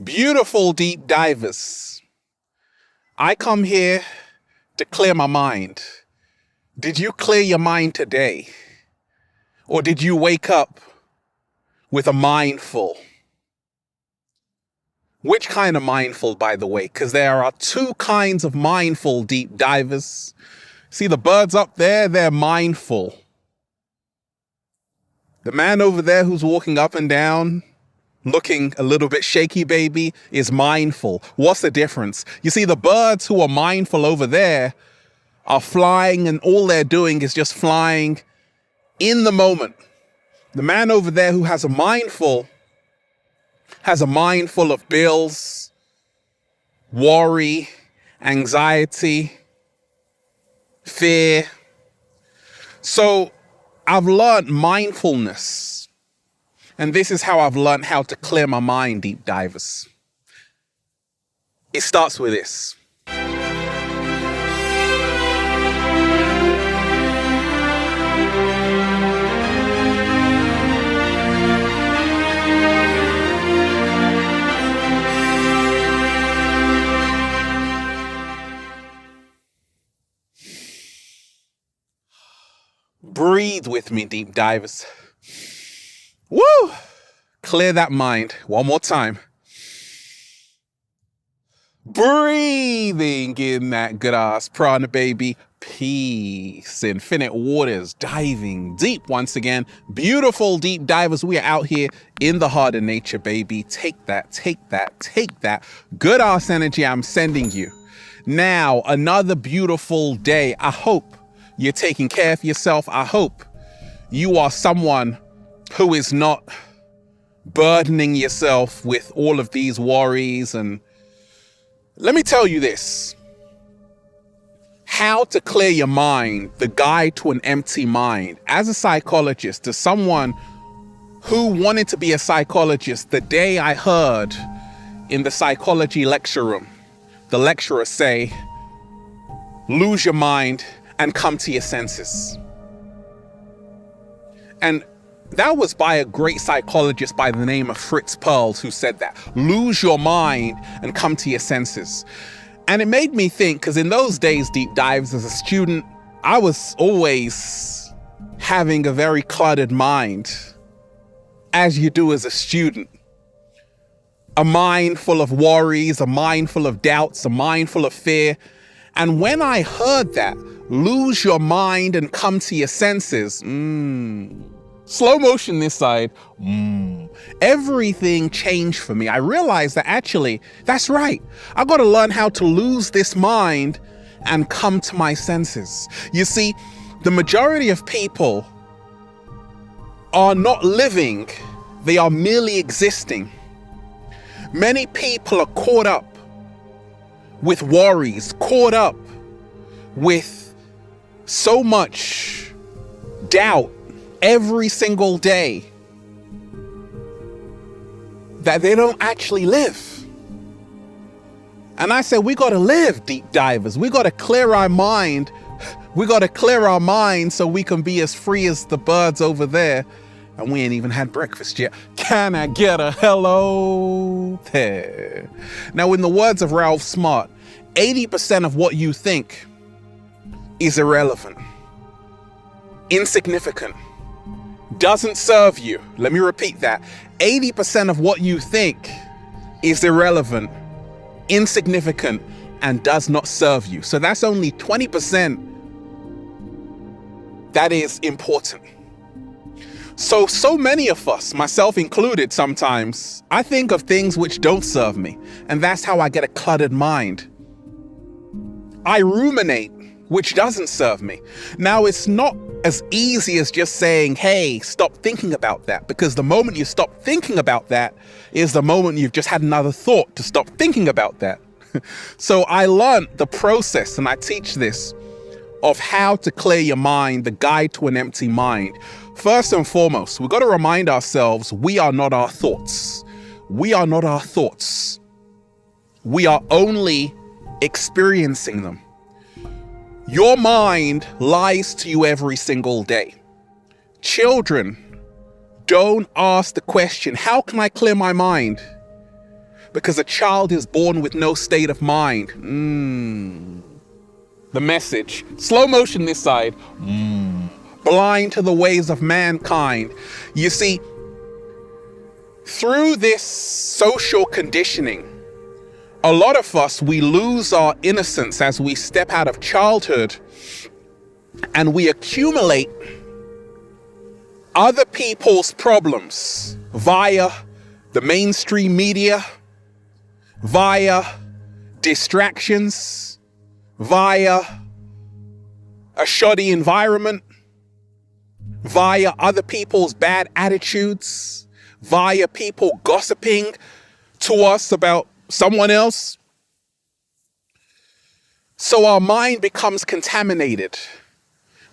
Beautiful deep divers. I come here to clear my mind. Did you clear your mind today? Or did you wake up with a mindful? Which kind of mindful, by the way? Because there are two kinds of mindful deep divers. See the birds up there? They're mindful. The man over there who's walking up and down, looking a little bit shaky, baby, is mindful. What's the difference? You see, the birds who are mindful over there are flying, and all they're doing is just flying in the moment. The man over there who has a mindful of bills, worry, anxiety, fear. So I've learned mindfulness. And this is how I've learned how to clear my mind, deep divers. It starts with this. Breathe with me, deep divers. Woo! Clear that mind. One more time. Breathing in that good ass prana, baby. Peace. Infinite waters. Diving deep once again. Beautiful deep divers. We are out here in the heart of nature, baby. Take that, take that, take that. Good ass energy I'm sending you. Now, another beautiful day. I hope you're taking care of yourself. I hope you are someone who is not burdening yourself with all of these worries. And let me tell you this. How to clear your mind, the guide to an empty mind. As a psychologist, as someone who wanted to be a psychologist, the day I heard in the psychology lecture room, the lecturer say, lose your mind and come to your senses. And that was by a great psychologist by the name of Fritz Perls who said that. Lose your mind and come to your senses. And it made me think, because in those days, deep dives, as a student, I was always having a very cluttered mind, as you do as a student. A mind full of worries, a mind full of doubts, a mind full of fear. And when I heard that, lose your mind and come to your senses, slow motion this side, everything changed for me. I realized that actually, that's right. I got to learn how to lose this mind and come to my senses. You see, the majority of people are not living, they are merely existing. Many people are caught up with worries, caught up with so much doubt every single day that they don't actually live. And I said, we got to live, deep divers. We got to clear our mind. We got to clear our mind so we can be as free as the birds over there. And we ain't even had breakfast yet. Can I get a hello there? Now, in the words of Ralph Smart, 80% of what you think is irrelevant, insignificant, doesn't serve you. Let me repeat that. 80% of what you think is irrelevant, insignificant, and does not serve you. So that's only 20% that is important. So many of us, myself included sometimes, I think of things which don't serve me. And that's how I get a cluttered mind. I ruminate, which doesn't serve me. Now, it's not as easy as just saying, hey, stop thinking about that. Because the moment you stop thinking about that is the moment you've just had another thought to stop thinking about that. So I learned the process, and I teach this, of how to clear your mind, the guide to an empty mind. First and foremost, we've got to remind ourselves we are not our thoughts. We are not our thoughts. We are only experiencing them. Your mind lies to you every single day. Children, don't ask the question, how can I clear my mind? because a child is born with no state of mind. The message. Slow motion this side. Blind to the ways of mankind. You see, through this social conditioning, a lot of us, we lose our innocence as we step out of childhood and we accumulate other people's problems via the mainstream media, via distractions, via a shoddy environment, via other people's bad attitudes, via people gossiping to us about someone else. So our mind becomes contaminated.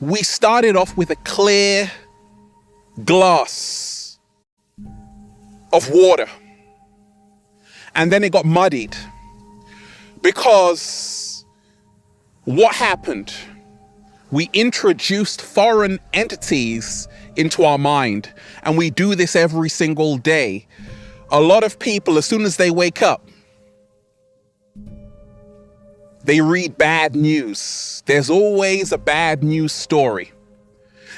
We started off with a clear glass of water, and then it got muddied because what happened? We introduced foreign entities into our mind, and we do this every single day. A lot of people, as soon as they wake up, they read bad news. There's always a bad news story.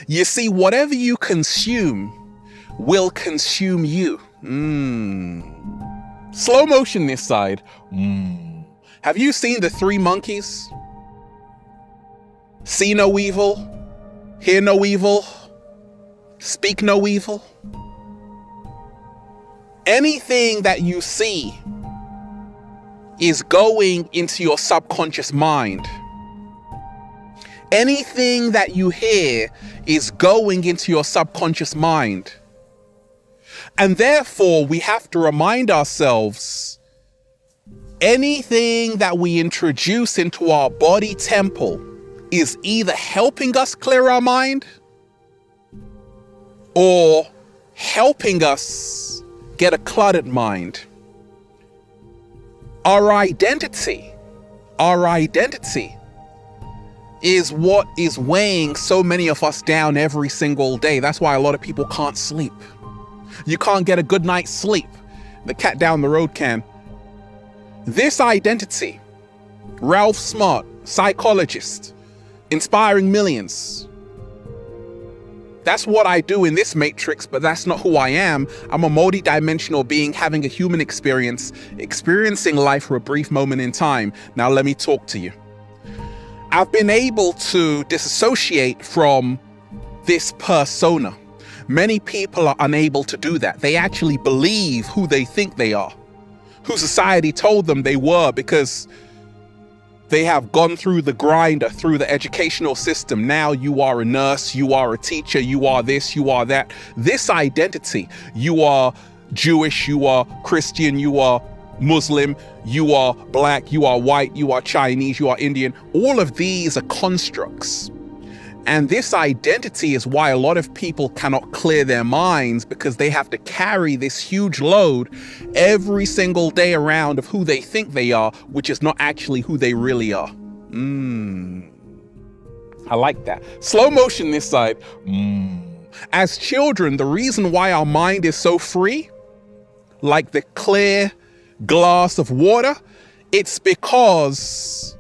You see, whatever you consume will consume you. Slow motion this side. Have you seen the Three Monkeys? See no evil, hear no evil, speak no evil. Anything that you see is going into your subconscious mind. Anything that you hear is going into your subconscious mind. And therefore, we have to remind ourselves, anything that we introduce into our body temple is either helping us clear our mind or helping us get a cluttered mind. Our identity is what is weighing so many of us down every single day. That's why a lot of people can't sleep. You can't get a good night's sleep. The cat down the road can. This identity, Ralph Smart, psychologist, inspiring millions. That's what I do in this matrix, but that's not who I am. I'm a multi-dimensional being having a human experience, experiencing life for a brief moment in time. Now let me talk to you. I've been able to disassociate from this persona. Many people are unable to do that. They actually believe who they think they are, who society told them they were, because they have gone through the grinder, through the educational system. Now you are a nurse, you are a teacher, you are this, you are that. This identity, you are Jewish, you are Christian, you are Muslim, you are black, you are white, you are Chinese, you are Indian. All of these are constructs. And this identity is why a lot of people cannot clear their minds, because they have to carry this huge load every single day around of who they think they are, which is not actually who they really are. I like that. Slow motion this side. As children, the reason why our mind is so free, like the clear glass of water, it's because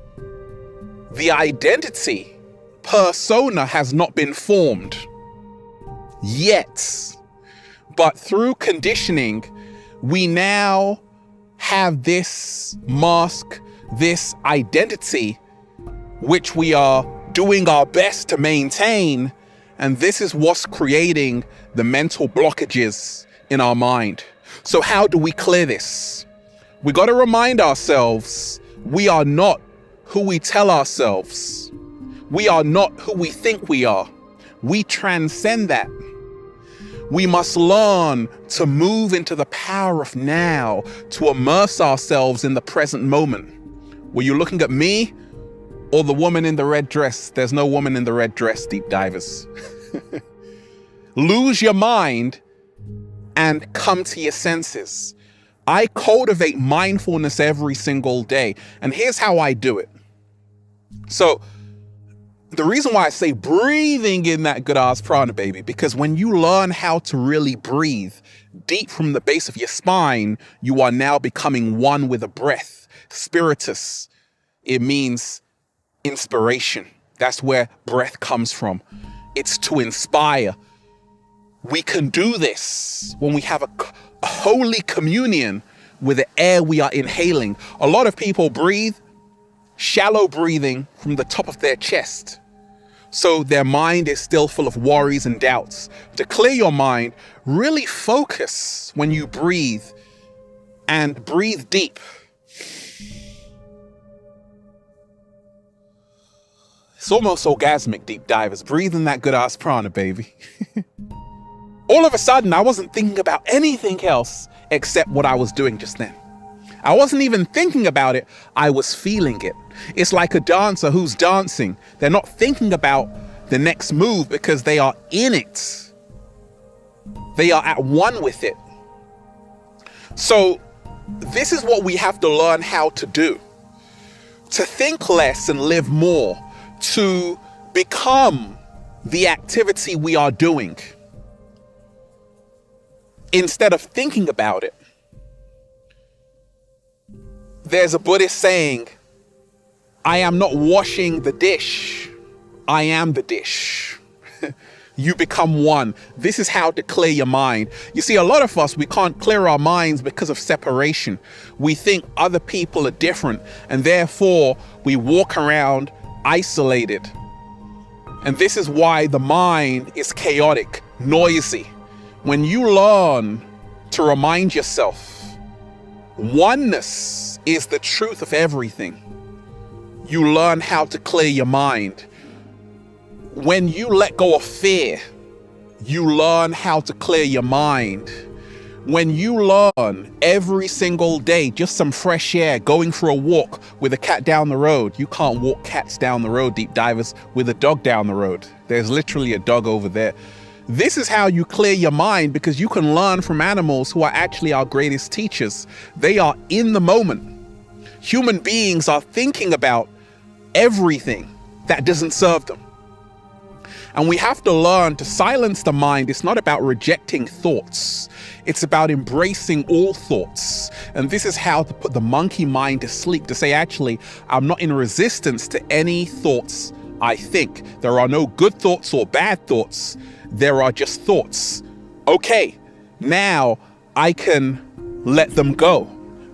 the identity persona has not been formed yet. But through conditioning, we now have this mask, this identity, which we are doing our best to maintain. And this is what's creating the mental blockages in our mind. So how do we clear this? We got to remind ourselves, we are not who we tell ourselves. We are not who we think we are. We transcend that. We must learn to move into the power of now, to immerse ourselves in the present moment. Were you looking at me or the woman in the red dress? There's no woman in the red dress, deep divers. Lose your mind and come to your senses. I cultivate mindfulness every single day. And here's how I do it. So the reason why I say breathing in that good ass prana, baby, because when you learn how to really breathe, deep from the base of your spine, you are now becoming one with the breath. Spiritus, it means inspiration. That's where breath comes from. It's to inspire. We can do this when we have a holy communion with the air we are inhaling. A lot of people breathe shallow breathing from the top of their chest. So their mind is still full of worries and doubts. To clear your mind, really focus when you breathe and breathe deep. It's almost orgasmic, deep divers. Breathing that good ass prana, baby. All of a sudden, I wasn't thinking about anything else except what I was doing just then. I wasn't even thinking about it. I was feeling it. It's like a dancer who's dancing. They're not thinking about the next move because they are in it. They are at one with it. So this is what we have to learn how to do. To think less and live more. To become the activity we are doing instead of thinking about it. There's a Buddhist saying, I am not washing the dish. I am the dish. You become one. This is how to clear your mind. You see, a lot of us, we can't clear our minds because of separation. We think other people are different, and therefore we walk around isolated. And this is why the mind is chaotic, noisy. When you learn to remind yourself, oneness is the truth of everything, you learn how to clear your mind. When you let go of fear, you learn how to clear your mind. When you learn every single day, just some fresh air, going for a walk with a cat down the road. You can't walk cats down the road, deep divers, with a dog down the road. There's literally a dog over there. This is how you clear your mind, because you can learn from animals who are actually our greatest teachers. They are in the moment. Human beings are thinking about everything that doesn't serve them. And we have to learn to silence the mind. It's not about rejecting thoughts. It's about embracing all thoughts. And this is how to put the monkey mind to sleep, to say, actually, I'm not in resistance to any thoughts I think. There are no good thoughts or bad thoughts. There are just thoughts. Okay, now I can let them go,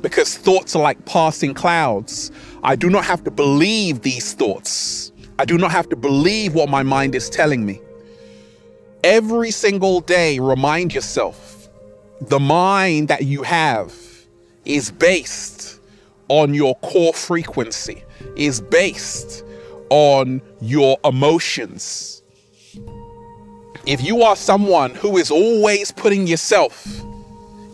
because thoughts are like passing clouds. I do not have to believe these thoughts. I do not have to believe what my mind is telling me. Every single day, remind yourself, the mind that you have is based on your core frequency, is based on your emotions. If you are someone who is always putting yourself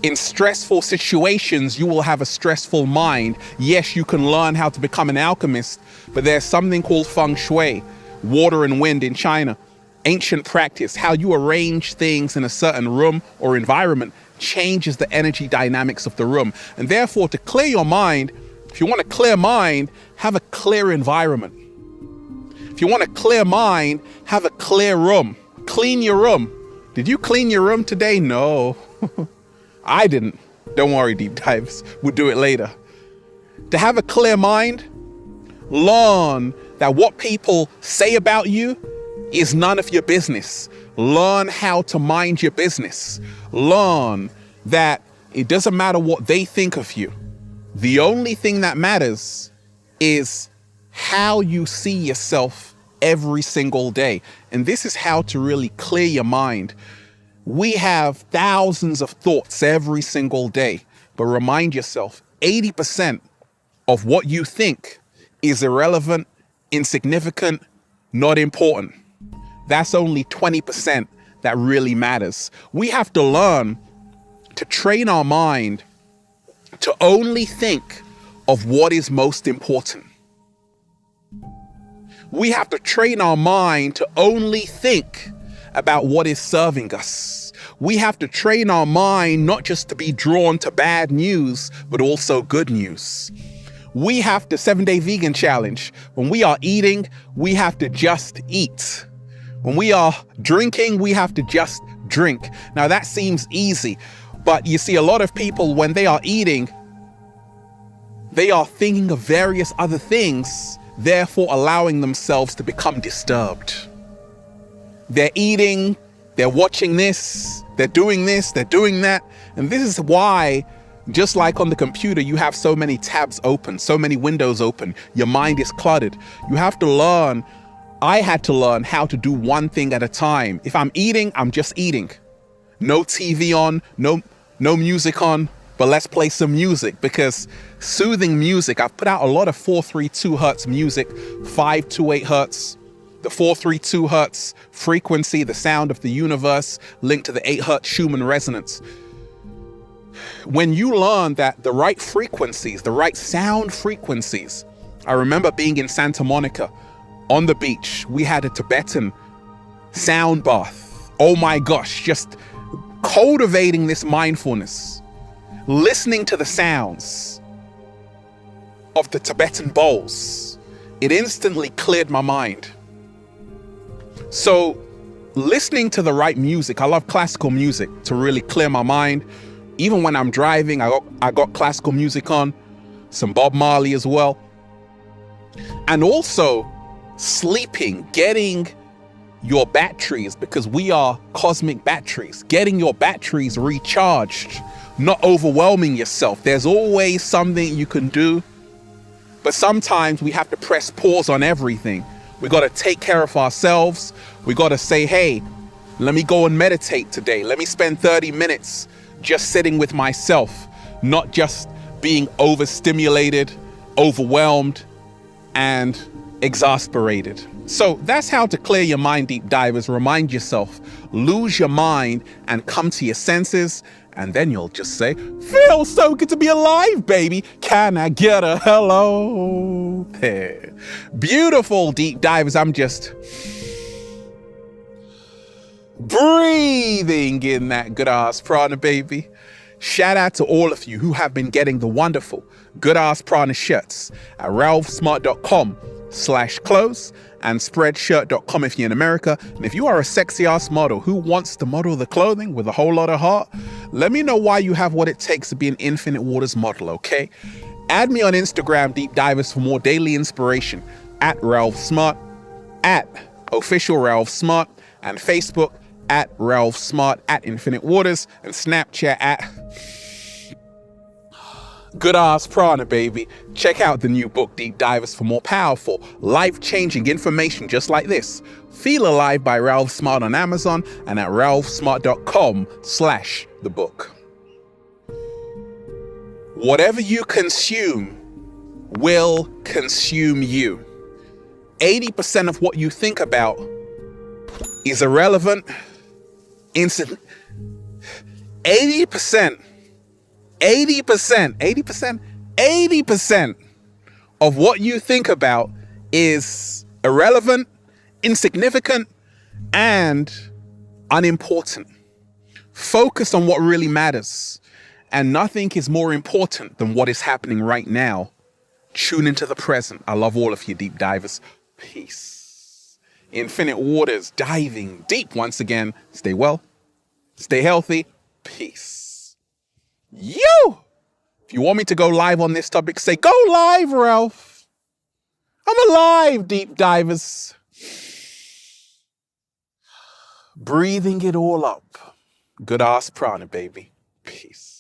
in stressful situations, you will have a stressful mind. Yes, you can learn how to become an alchemist, but there's something called feng shui, water and wind in China, ancient practice. How you arrange things in a certain room or environment changes the energy dynamics of the room. And therefore, to clear your mind, if you want a clear mind, have a clear environment. If you want a clear mind, have a clear room. Clean your room. Did you clean your room today? No. I didn't. Don't worry, deep dives. We'll do it later. To have a clear mind, learn that what people say about you is none of your business. Learn how to mind your business. Learn that it doesn't matter what they think of you. The only thing that matters is how you see yourself every single day. And this is how to really clear your mind. We have thousands of thoughts every single day, but remind yourself, 80% of what you think is irrelevant, insignificant, not important. That's only 20% that really matters. We have to learn to train our mind to only think of what is most important. We have to train our mind to only think about what is serving us. We have to train our mind not just to be drawn to bad news, but also good news. We have to 7-day vegan challenge. When we are eating, we have to just eat. When we are drinking, we have to just drink. Now that seems easy. But you see, a lot of people, when they are eating, they are thinking of various other things, therefore allowing themselves to become disturbed. They're eating, they're watching this, they're doing that. And this is why, just like on the computer, you have so many tabs open, so many windows open. Your mind is cluttered. You have to learn. I had to learn how to do one thing at a time. If I'm eating, I'm just eating. No TV on, no music on, but let's play some music, because soothing music, I've put out a lot of 432 hertz music, 528 hertz. The 432 hertz frequency, the sound of the universe, linked to the 8 hertz Schumann resonance. When you learn that the right frequencies, the right sound frequencies, I remember being in Santa Monica on the beach. We had a Tibetan sound bath. Oh my gosh, just cultivating this mindfulness, listening to the sounds of the Tibetan bowls. It instantly cleared my mind. So listening to the right music, I love classical music to really clear my mind. Even when I'm driving, I got classical music on, some Bob Marley as well. And also sleeping, getting your batteries, because we are cosmic batteries, getting your batteries recharged, not overwhelming yourself. There's always something you can do, but sometimes we have to press pause on everything. We got to take care of ourselves. We got to say, hey, let me go and meditate today. Let me spend 30 minutes just sitting with myself, not just being overstimulated, overwhelmed, and exasperated. So that's how to clear your mind, deep divers. Remind yourself, lose your mind and come to your senses. And then you'll just say, feels so good to be alive, baby. Can I get a hello? There. Beautiful, deep divers. I'm just breathing in that good ass prana, baby. Shout out to all of you who have been getting the wonderful good ass prana shirts at ralphsmart.com/clothes and spreadshirt.com if you're in America. And if you are a sexy ass model who wants to model the clothing with a whole lot of heart, let me know why you have what it takes to be an Infinite Waters model, okay? Add me on Instagram, Deep Divers, for more daily inspiration at Ralph Smart, at Official Ralph Smart, and Facebook at Ralph Smart, at Infinite Waters, and Snapchat at Good Ass Prana, baby. Check out the new book, Deep Divers, for more powerful, life-changing information just like this. Feel Alive by Ralph Smart on Amazon and at ralphsmart.com/the book. Whatever you consume will consume you. 80% of what you think about is irrelevant. 80% of what you think about is irrelevant, insignificant, and unimportant. Focus on what really matters. And nothing is more important than what is happening right now. Tune into the present. I love all of you, deep divers. Peace. Infinite Waters, diving deep once again. Stay well. Stay healthy. Peace. You! If you want me to go live on this topic, say, go live, Ralph. I'm alive, deep divers. Breathing it all up. Good ass prana, baby. Peace.